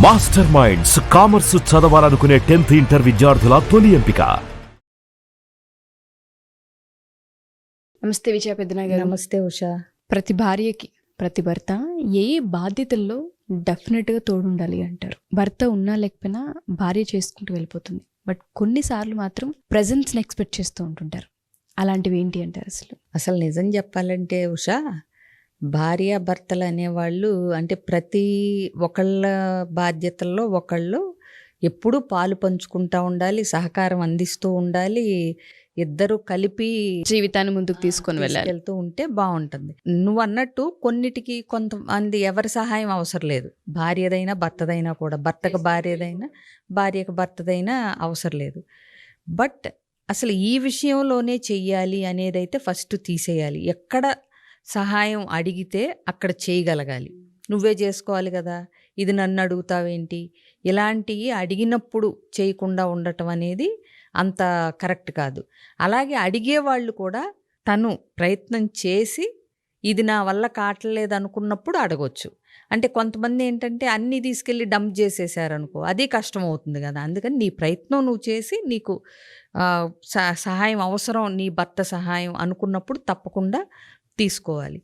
Master minds commerce చదవాలనుకునే 10th inter విద్యార్థుల తొలి ఎంపిక. నమస్తే విజయ పెద్దన గారు. నమస్తే ఉషా. ప్రతి భార్యకి ప్రతి భర్త ఏ బాధ్యతల్లో డెఫినెట్గా తోడుండాలి అంటారు. భర్త ఉన్నా లేకపోయినా భార్య చేసుకుంటూ వెళ్ళిపోతుంది. బట్ కొన్నిసార్లు మాత్రం ప్రెజెన్స్ని ఎక్స్పెక్ట్ చేస్తూ ఉంటుంటారు. అలాంటివి ఏంటి అంటారు అసలు నిజం చెప్పాలంటే ఉషా, భార్య భర్తలు అనేవాళ్ళు అంటే ప్రతి ఒకళ్ళ బాధ్యతల్లో ఒకళ్ళు ఎప్పుడూ పాలు పంచుకుంటూ ఉండాలి, సహకారం అందిస్తూ ఉండాలి, ఇద్దరు కలిపి జీవితాన్ని ముందుకు తీసుకొని వెళ్తూ ఉంటే బాగుంటుంది. నువ్వు అన్నట్టు కొన్నిటికి కొంతమంది ఎవరి సహాయం అవసరం లేదు. భార్యదైనా భర్తదైనా కూడా, భర్తకు భార్యదైనా భార్యకు భర్తదైనా అవసరం లేదు. బట్ అసలు ఈ విషయంలోనే చెయ్యాలి అనేదైతే ఫస్ట్ తీసేయాలి. ఎక్కడ సహాయం అడిగితే అక్కడ చేయగలగాలి. నువ్వే చేసుకోవాలి కదా, ఇది నన్ను అడుగుతావేంటి, ఇలాంటివి అడిగినప్పుడు చేయకుండా ఉండటం అనేది అంత కరెక్ట్ కాదు. అలాగే అడిగేవాళ్ళు కూడా తను ప్రయత్నం చేసి ఇది నా వల్ల కావట్లేదు అనుకున్నప్పుడు అడగొచ్చు. అంటే కొంతమంది ఏంటంటే అన్నీ తీసుకెళ్ళి డంప్ చేసేసారనుకో, అది కష్టం అవుతుంది కదా. అందుకని నీ ప్రయత్నం నువ్వు చేసి నీకు సహాయం అవసరం, నీ భర్త సహాయం అనుకున్నప్పుడు తప్పకుండా తీసుకోవాలి.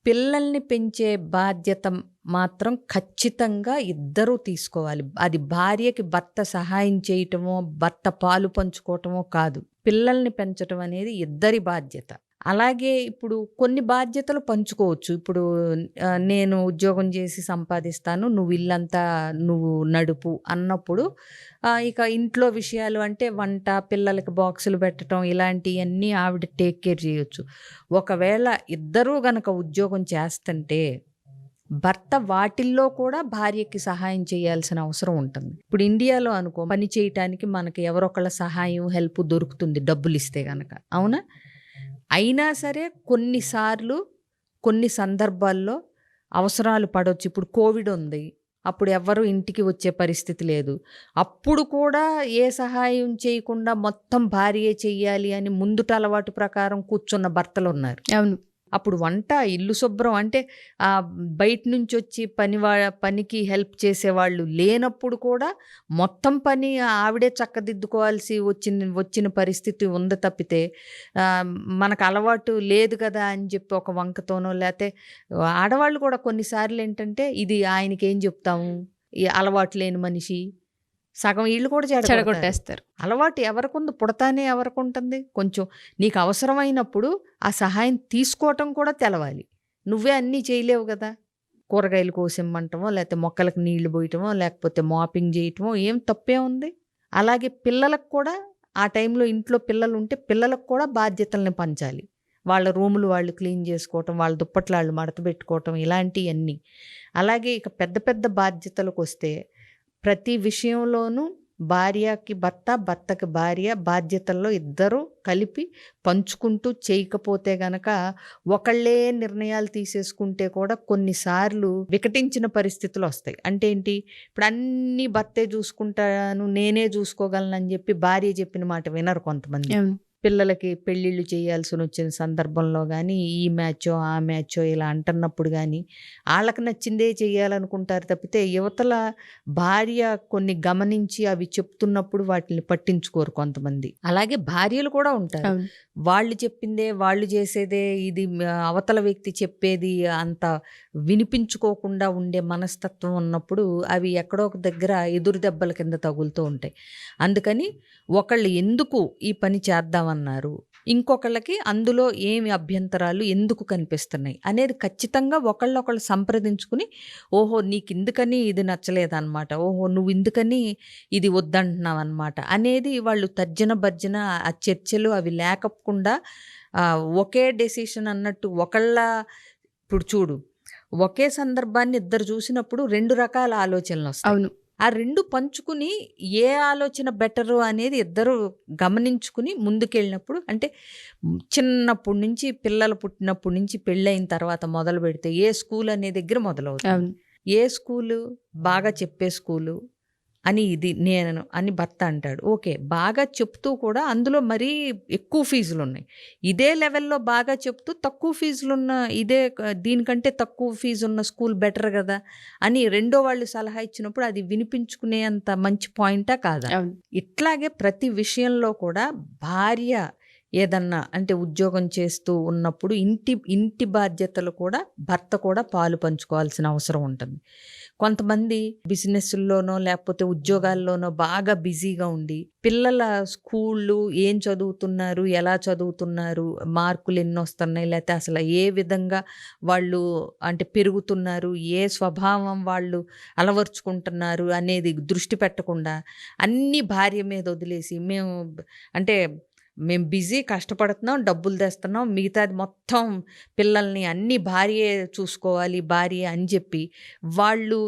పిల్లల్ని పెంచే బాధ్యత మాత్రం ఖచ్చితంగా ఇద్దరూ తీసుకోవాలి. అది భార్యకి భర్త సహాయం చేయటమో భర్త పాలు పంచుకోవటమో కాదు. పిల్లల్ని పెంచటం అనేది ఇద్దరి బాధ్యత. అలాగే ఇప్పుడు కొన్ని బాధ్యతలు పంచుకోవచ్చు. ఇప్పుడు నేను ఉద్యోగం చేసి సంపాదిస్తాను, నువ్వు ఇల్లంతా నువ్వు నడుపు అన్నప్పుడు ఇక ఇంట్లో విషయాలు అంటే వంట, పిల్లలకి బాక్సులు పెట్టడం, ఇలాంటివన్నీ ఆవిడ టేక్ కేర్ చేయొచ్చు. ఒకవేళ ఇద్దరూ గనక ఉద్యోగం చేస్తుంటే భర్త వాటిల్లో కూడా భార్యకి సహాయం చేయాల్సిన అవసరం ఉంటుంది. ఇప్పుడు ఇండియాలో అనుకో, పని చేయటానికి మనకి ఎవరొకళ్ళ సహాయం హెల్ప్ దొరుకుతుంది డబ్బులు ఇస్తే గనక, అవునా? అయినా సరే కొన్నిసార్లు కొన్ని సందర్భాల్లో అవసరాలు పడవచ్చు. ఇప్పుడు కోవిడ్ ఉంది, అప్పుడు ఎవరు ఇంటికి వచ్చే పరిస్థితి లేదు. అప్పుడు కూడా ఏ సహాయం చేయకుండా మొత్తం భార్యే చెయ్యాలి అని ముందుట అలవాటు ప్రకారం కూర్చున్న భర్తలు ఉన్నారు. అవును. అప్పుడు వంట, ఇల్లు శుభ్రం అంటే బయట నుంచి వచ్చి పనికి హెల్ప్ చేసేవాళ్ళు లేనప్పుడు కూడా మొత్తం పని ఆవిడే చక్కదిద్దుకోవాల్సి వచ్చిన పరిస్థితి ఉంది తప్పితే మనకు అలవాటు లేదు కదా అని చెప్పి ఒక వంకతోనో, లేకపోతే ఆడవాళ్ళు కూడా కొన్నిసార్లు ఏంటంటే ఇది ఆయనకి ఏం చెప్తాము, ఈ అలవాటు లేని మనిషి, సగం ఇళ్ళు కూడా చెడగొట్టేస్తారు. అలవాటు ఎవరికుంది, పుడతానే ఎవరికి ఉంటుంది. కొంచెం నీకు అవసరమైనప్పుడు ఆ సహాయం తీసుకోవటం కూడా తెలవాలి. నువ్వే అన్నీ చేయలేవు కదా. కూరగాయలు కోసిమ్మంటమో, లేకపోతే మొక్కలకు నీళ్లు పోయటమో, లేకపోతే మాపింగ్ చేయటమో ఏం తప్పే ఉంది. అలాగే పిల్లలకు కూడా ఆ టైంలో ఇంట్లో పిల్లలు ఉంటే పిల్లలకు కూడా బాధ్యతల్ని పంచాలి. వాళ్ళ రూములు వాళ్ళు క్లీన్ చేసుకోవటం, వాళ్ళ దుప్పట్లు వాళ్ళు మడత పెట్టుకోవటం, ఇలాంటివన్నీ. అలాగే ఇక పెద్ద పెద్ద బాధ్యతలకు వస్తే ప్రతి విషయంలోనూ భార్యకి భర్త, భర్తకి భార్య బాధ్యతల్లో ఇద్దరూ కలిపి పంచుకుంటూ చేయకపోతే గనక ఒకళ్ళే నిర్ణయాలు తీసేసుకుంటే కూడా కొన్నిసార్లు వికటించిన పరిస్థితులు వస్తాయి. అంటే ఏంటి, ఇప్పుడు అన్నీ భర్తే చూసుకుంటాను, నేనే చూసుకోగలను చెప్పి భార్య చెప్పిన మాట వినరు కొంతమంది. పిల్లలకి పెళ్ళిళ్ళు చేయాల్సి వచ్చిన సందర్భంలో కానీ, ఈ మ్యాచో ఆ మ్యాచో ఇలా అంటున్నప్పుడు కానీ వాళ్ళకి నచ్చిందే చేయాలనుకుంటారు తప్పితే యువతల భార్య కొన్ని గమనించి అవి చెప్తున్నప్పుడు వాటిని పట్టించుకోరు కొంతమంది. అలాగే భార్యలు కూడా ఉంటారు, వాళ్ళు చెప్పిందే వాళ్ళు చేసేదే, ఇది అవతల వ్యక్తి చెప్పేది అంత వినిపించుకోకుండా ఉండే మనస్తత్వం ఉన్నప్పుడు అవి ఎక్కడో ఒక దగ్గర ఎదురు దెబ్బల కింద తగులుతూ ఉంటాయి. అందుకని ఒకళ్ళు ఎందుకు ఈ పని చేద్దామన్నారు, ఇంకొకళ్ళకి అందులో ఏమి అభ్యంతరాలు ఎందుకు కనిపిస్తున్నాయి అనేది ఖచ్చితంగా ఒకళ్ళొకళ్ళు సంప్రదించుకుని, ఓహో నీకు ఇందుకని ఇది నచ్చలేదన్నమాట, ఓహో నువ్వు ఇందుకని ఇది వద్దంటున్నావు అన్నమాట అనేది వాళ్ళు తర్జన భర్జన ఆ చర్చలు అవి లేకుండా ఒకే డెసిషన్ అన్నట్టు ఇప్పుడు చూడు, ఒకే సందర్భాన్ని ఇద్దరు చూసినప్పుడు రెండు రకాల ఆలోచనలు వస్తాయి. అవును. ఆ రెండు పంచుకుని ఏ ఆలోచన బెటరు అనేది ఇద్దరు గమనించుకుని ముందుకెళ్ళినప్పుడు, అంటే చిన్నప్పటి నుంచి పిల్లలు పుట్టినప్పటి నుంచి పెళ్ళైన తర్వాత మొదలు పెడితే ఏ స్కూల్ అనే దగ్గర మొదలవుతుంది. ఏ స్కూలు బాగా చెప్పే స్కూలు అని ఇది నేను అని భర్త అంటాడు. ఓకే. బాగా చెప్తూ కూడా అందులో మరీ ఎక్కువ ఫీజులున్నాయి. ఇదే లెవెల్‌లో బాగా చెప్తూ తక్కువ ఫీజులున్న దీనికంటే తక్కువ ఫీజున్న స్కూల్ బెటర్ గదా! అని రెండో వాళ్ళు సలహా ఇచ్చినప్పుడు అది వినిపించుకునేంత మంచి పాయింటా కాదా? అవును. ఇట్లాగే ప్రతి విషయంలో కూడా భార్య ఏదన్నా అంటే ఉద్యోగం చేస్తూ ఉన్నప్పుడు ఇంటి బాధ్యతలు కూడా భర్త కూడా పాలు పంచుకోవాల్సిన అవసరం ఉంటుంది. కొంతమంది బిజినెస్‌ల్లోనో లేకపోతే ఉద్యోగాల్లోనో బాగా బిజీగా ఉండి పిల్లల స్కూళ్ళు ఏం చదువుతున్నారు, ఎలా చదువుతున్నారు, మార్కులు ఎన్నొస్తున్నాయి, లేతే అసలు ఏ విధంగా వాళ్ళు అంటే పెరుగుతున్నారు, ఏ స్వభావం వాళ్ళు అలవరుచుకుంటున్నారు అనేది దృష్టి పెట్టకుండా అన్నీ భార్య మీద వదిలేసి అంటే మేము బిజీ కష్టపడుతున్నాం, డబ్బులు తెస్తున్నాం, మిగతాది మొత్తం పిల్లల్ని అన్నీ భార్యే చూసుకోవాలి అని చెప్పి వాళ్ళు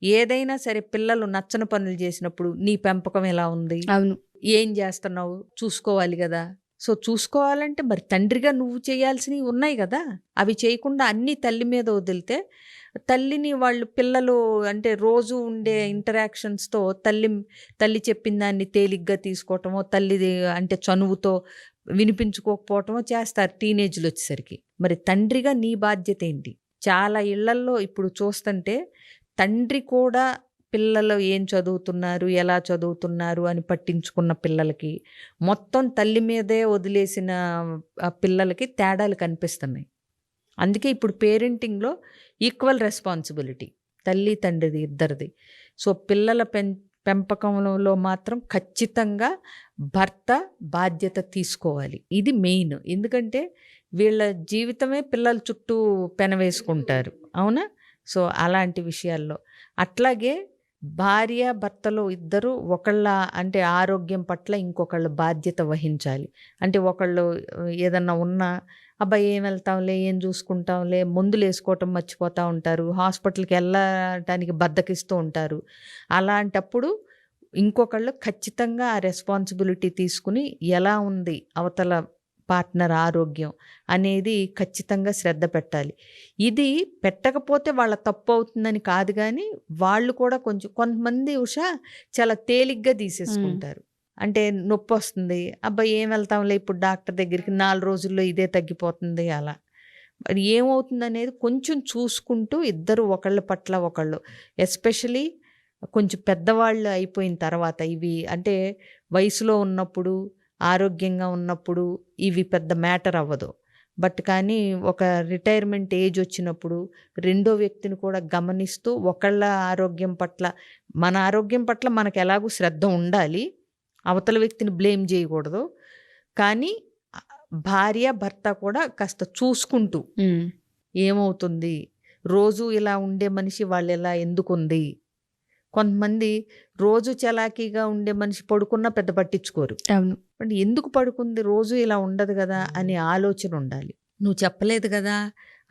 ఏదైనా సరే పిల్లలు నచ్చని పనులు చేసినప్పుడు నీ పెంపకం ఎలా ఉంది, అవును. ఏం చేస్తున్నావు చూసుకోవాలి కదా. సో చూసుకోవాలంటే మరి తండ్రిగా నువ్వు చేయాల్సినవి ఉన్నాయి కదా, అవి చేయకుండా అన్నీ తల్లి మీద వదిలితే తల్లిని వాళ్ళు పిల్లలు అంటే రోజు ఉండే ఇంటరాక్షన్స్తో తల్లి చెప్పిన దాన్ని తేలిగ్గా తీసుకోవటమో తల్లిది అంటే చనువుతో వినిపించుకోకపోవటమో చేస్తారు టీనేజ్లో వచ్చేసరికి. మరి తండ్రిగా నీ బాధ్యత ఏంటి? చాలా ఇళ్లల్లో ఇప్పుడు చూస్తుంటే తండ్రి కూడా పిల్లలు ఏం చదువుతున్నారు, ఎలా చదువుతున్నారు అని పట్టించుకున్న పిల్లలకి మొత్తం తల్లి మీదే వదిలేసిన పిల్లలకి తేడాలు కనిపిస్తున్నాయి. అందుకే ఇప్పుడు పేరెంటింగ్లో ఈక్వల్ రెస్పాన్సిబిలిటీ తల్లి తండ్రిది ఇద్దరిది. సో పిల్లల పెంపకంలో మాత్రం ఖచ్చితంగా భర్త బాధ్యత తీసుకోవాలి. ఇది మెయిన్. ఎందుకంటే వీళ్ళ జీవితమే పిల్లల చుట్టూ పెనవేసుకుంటారు, అవునా? సో అలాంటి విషయాల్లో అట్లాగే భార్య భర్తలు ఇద్దరు ఒకళ్ళ అంటే ఆరోగ్యం పట్ల ఇంకొకళ్ళ బాధ్యత వహించాలి. అంటే ఒకళ్ళు ఏదన్నా ఉన్నా అబ్బాయి ఏం వెళ్తాంలే, ఏం చూసుకుంటాంలే, మందులు వేసుకోవటం మర్చిపోతూ ఉంటారు, హాస్పిటల్కి వెళ్ళటానికి బద్దకిస్తూ ఉంటారు. అలాంటప్పుడు ఇంకొకళ్ళు ఖచ్చితంగా ఆ రెస్పాన్సిబిలిటీ తీసుకుని ఎలా ఉంది అవతల పార్ట్నర్ ఆరోగ్యం అనేది ఖచ్చితంగా శ్రద్ధ పెట్టాలి. ఇది పెట్టకపోతే వాళ్ళ తప్పు అవుతుందని కాదు, కానీ వాళ్ళు కూడా కొంతమంది చాలా తేలిగ్గా తీసేసుకుంటారు. అంటే నొప్పి వస్తుంది, అబ్బాయి ఏం వెళ్తాంలే ఇప్పుడు డాక్టర్ దగ్గరికి, 4 రోజుల్లో ఇదే తగ్గిపోతుంది అలా. మరి ఏమవుతుంది అనేది కొంచెం చూసుకుంటూ ఇద్దరు ఒకళ్ళ పట్ల ఒకళ్ళు, ఎస్పెషలీ కొంచెం పెద్దవాళ్ళు అయిపోయిన తర్వాత, ఇవి అంటే వయసులో ఉన్నప్పుడు ఆరోగ్యంగా ఉన్నప్పుడు ఇవి పెద్ద మ్యాటర్ అవ్వదు. బట్ కానీ ఒక రిటైర్మెంట్ ఏజ్ వచ్చినప్పుడు రెండో వ్యక్తిని కూడా గమనిస్తూ ఒకళ్ళ ఆరోగ్యం పట్ల మన ఆరోగ్యం పట్ల మనకు ఎలాగూ శ్రద్ధ ఉండాలి, అవతల వ్యక్తిని బ్లేమ్ చేయకూడదు. కానీ భార్య భర్త కూడా కాస్త చూసుకుంటూ ఏమవుతుంది, రోజు ఇలా ఉండే మనిషి వాళ్ళు ఎలా ఎందుకుంది. కొంతమంది రోజు చలాకీగా ఉండే మనిషి పడుకున్నా పెద్ద పట్టించుకోరు. అవును. అంటే ఎందుకు పడుకుంది, రోజు ఇలా ఉండదు కదా అనే ఆలోచన ఉండాలి. నువ్వు చెప్పలేదు కదా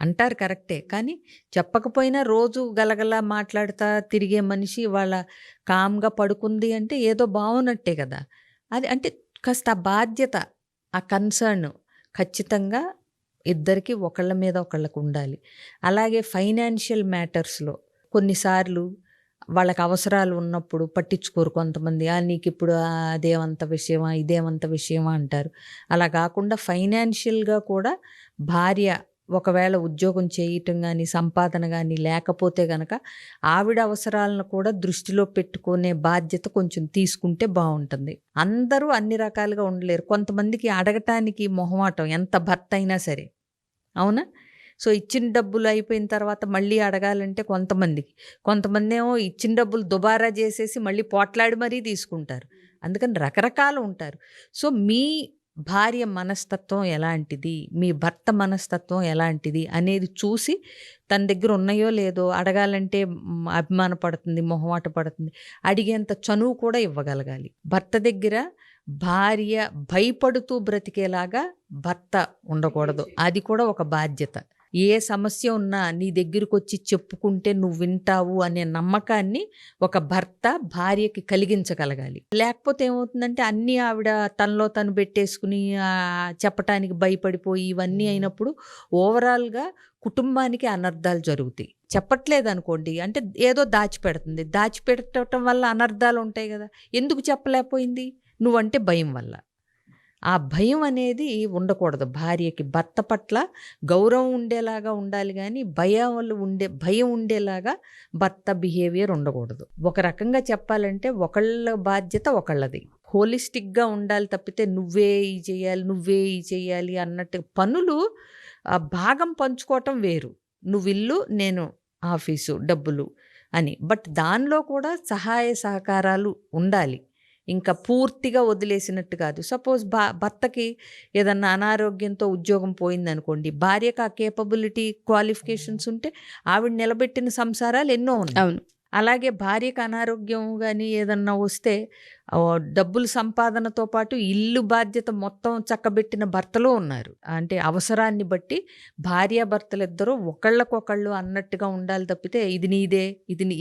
అంటారు, కరెక్టే. కానీ చెప్పకపోయినా రోజు గలగలా మాట్లాడుతా తిరిగే మనిషి వాళ్ళ కామ్గా పడుకుంది అంటే ఏదో బాగున్నట్టే కదా. అది అంటే కాస్త ఆ బాధ్యత, ఆ కన్సర్న్ ఖచ్చితంగా ఇద్దరికి ఒకళ్ళ మీద ఒకళ్ళకు ఉండాలి. అలాగే ఫైనాన్షియల్ మ్యాటర్స్లో కొన్నిసార్లు వాళ్ళకి అవసరాలు ఉన్నప్పుడు పట్టించుకోరు కొంతమంది. నీకు ఇప్పుడు అదేమంత విషయమా, ఇదేమంత విషయమా అంటారు. అలా కాకుండా ఫైనాన్షియల్గా కూడా భార్య ఒకవేళ ఉద్యోగం చేయటం కానీ సంపాదన కానీ లేకపోతే గనక ఆవిడ అవసరాలను కూడా దృష్టిలో పెట్టుకునే బాధ్యత కొంచెం తీసుకుంటే బాగుంటుంది. అందరూ అన్ని రకాలుగా ఉండలేరు. కొంతమందికి అడగటానికి మొహమాటం, ఎంత భర్త అయినా సరే, అవునా? సో ఇచ్చిన డబ్బులు అయిపోయిన తర్వాత మళ్ళీ అడగాలంటే కొంతమంది ఏమో ఇచ్చిన డబ్బులు దుబారా చేసేసి మళ్ళీ పోట్లాడి మరీ తీసుకుంటారు. అందుకని రకరకాలు ఉంటారు. సో మీ భార్య మనస్తత్వం ఎలాంటిది, మీ భర్త మనస్తత్వం ఎలాంటిది అనేది చూసి తన దగ్గర ఉన్నాయో లేదో అడగాలంటే అభిమానపడుతుంది, మొహమాట పడుతుంది, అడిగేంత చనువు కూడా ఇవ్వగలగాలి. భర్త దగ్గర భార్య భయపడుతూ బ్రతికేలాగా భర్త ఉండకూడదు. అది కూడా ఒక బాధ్యత. ఏ సమస్య ఉన్నా నీ దగ్గరకు వచ్చి చెప్పుకుంటే నువ్వు వింటావు అనే నమ్మకాన్ని ఒక భర్త భార్యకి కలిగించగలగాలి. లేకపోతే ఏమవుతుందంటే అన్నీ ఆవిడ తనలో తను పెట్టేసుకుని చెప్పటానికి భయపడిపోయి ఇవన్నీ అయినప్పుడు ఓవరాల్గా కుటుంబానికి అనర్థాలు జరుగుతాయి. చెప్పట్లేదు అనుకోండి అంటే ఏదో దాచిపెడుతుంది, దాచిపెట్టడం వల్ల అనర్థాలు ఉంటాయి కదా. ఎందుకు చెప్పలేకపోయింది? నువ్వంటే భయం వల్ల. ఆ భయం అనేది ఉండకూడదు. భార్యకి భర్త పట్ల గౌరవం ఉండేలాగా ఉండాలి, కానీ భయం ఉండేలాగా భర్త బిహేవియర్ ఉండకూడదు. ఒక రకంగా చెప్పాలంటే ఒకళ్ళ బాధ్యత ఒకళ్ళది, హోలిస్టిక్గా ఉండాలి తప్పితే నువ్వే ఈ చేయాలి అన్నట్టు పనులు భాగం పంచుకోవటం వేరు. నువ్వు ఇల్లు, నేను ఆఫీసు, డబ్బులు అని. బట్ దానిలో కూడా సహాయ సహకారాలు ఉండాలి, ఇంకా పూర్తిగా వదిలేసినట్టు కాదు. సపోజ్ భర్తకి ఏదన్నా అనారోగ్యంతో ఉద్యోగం పోయిందనుకోండి, భార్యకు ఆ కేపబిలిటీ క్వాలిఫికేషన్స్ ఉంటే ఆవిడ నిలబెట్టిన సంసారాలు ఎన్నో ఉన్నాయి. అవును. అలాగే భార్యకు అనారోగ్యం కానీ ఏదన్నా వస్తే డబ్బులు సంపాదనతో పాటు ఇల్లు బాధ్యత మొత్తం చక్కబెట్టిన భర్తలు ఉన్నారు. అంటే అవసరాన్ని బట్టి భార్యాభర్తలిద్దరూ ఒకళ్ళకొకళ్ళు అన్నట్టుగా ఉండాలి తప్పితే ఇది నీదే,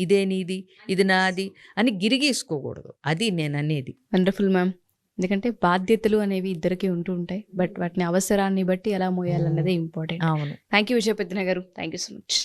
ఇదే నీది, ఇది నాది అని గిరిగీసుకోకూడదు. అది నేను అనేది. Wonderful ma'am. ఎందుకంటే బాధ్యతలు అనేవి ఇద్దరికి ఉంటూ ఉంటాయి, బట్ వాటిని అవసరాన్ని బట్టి ఎలా మోయాలన్నదే ఇంపార్టెంట్. అవును. థ్యాంక్ యూ విజయపెద్దిన గారు. Thank you so much.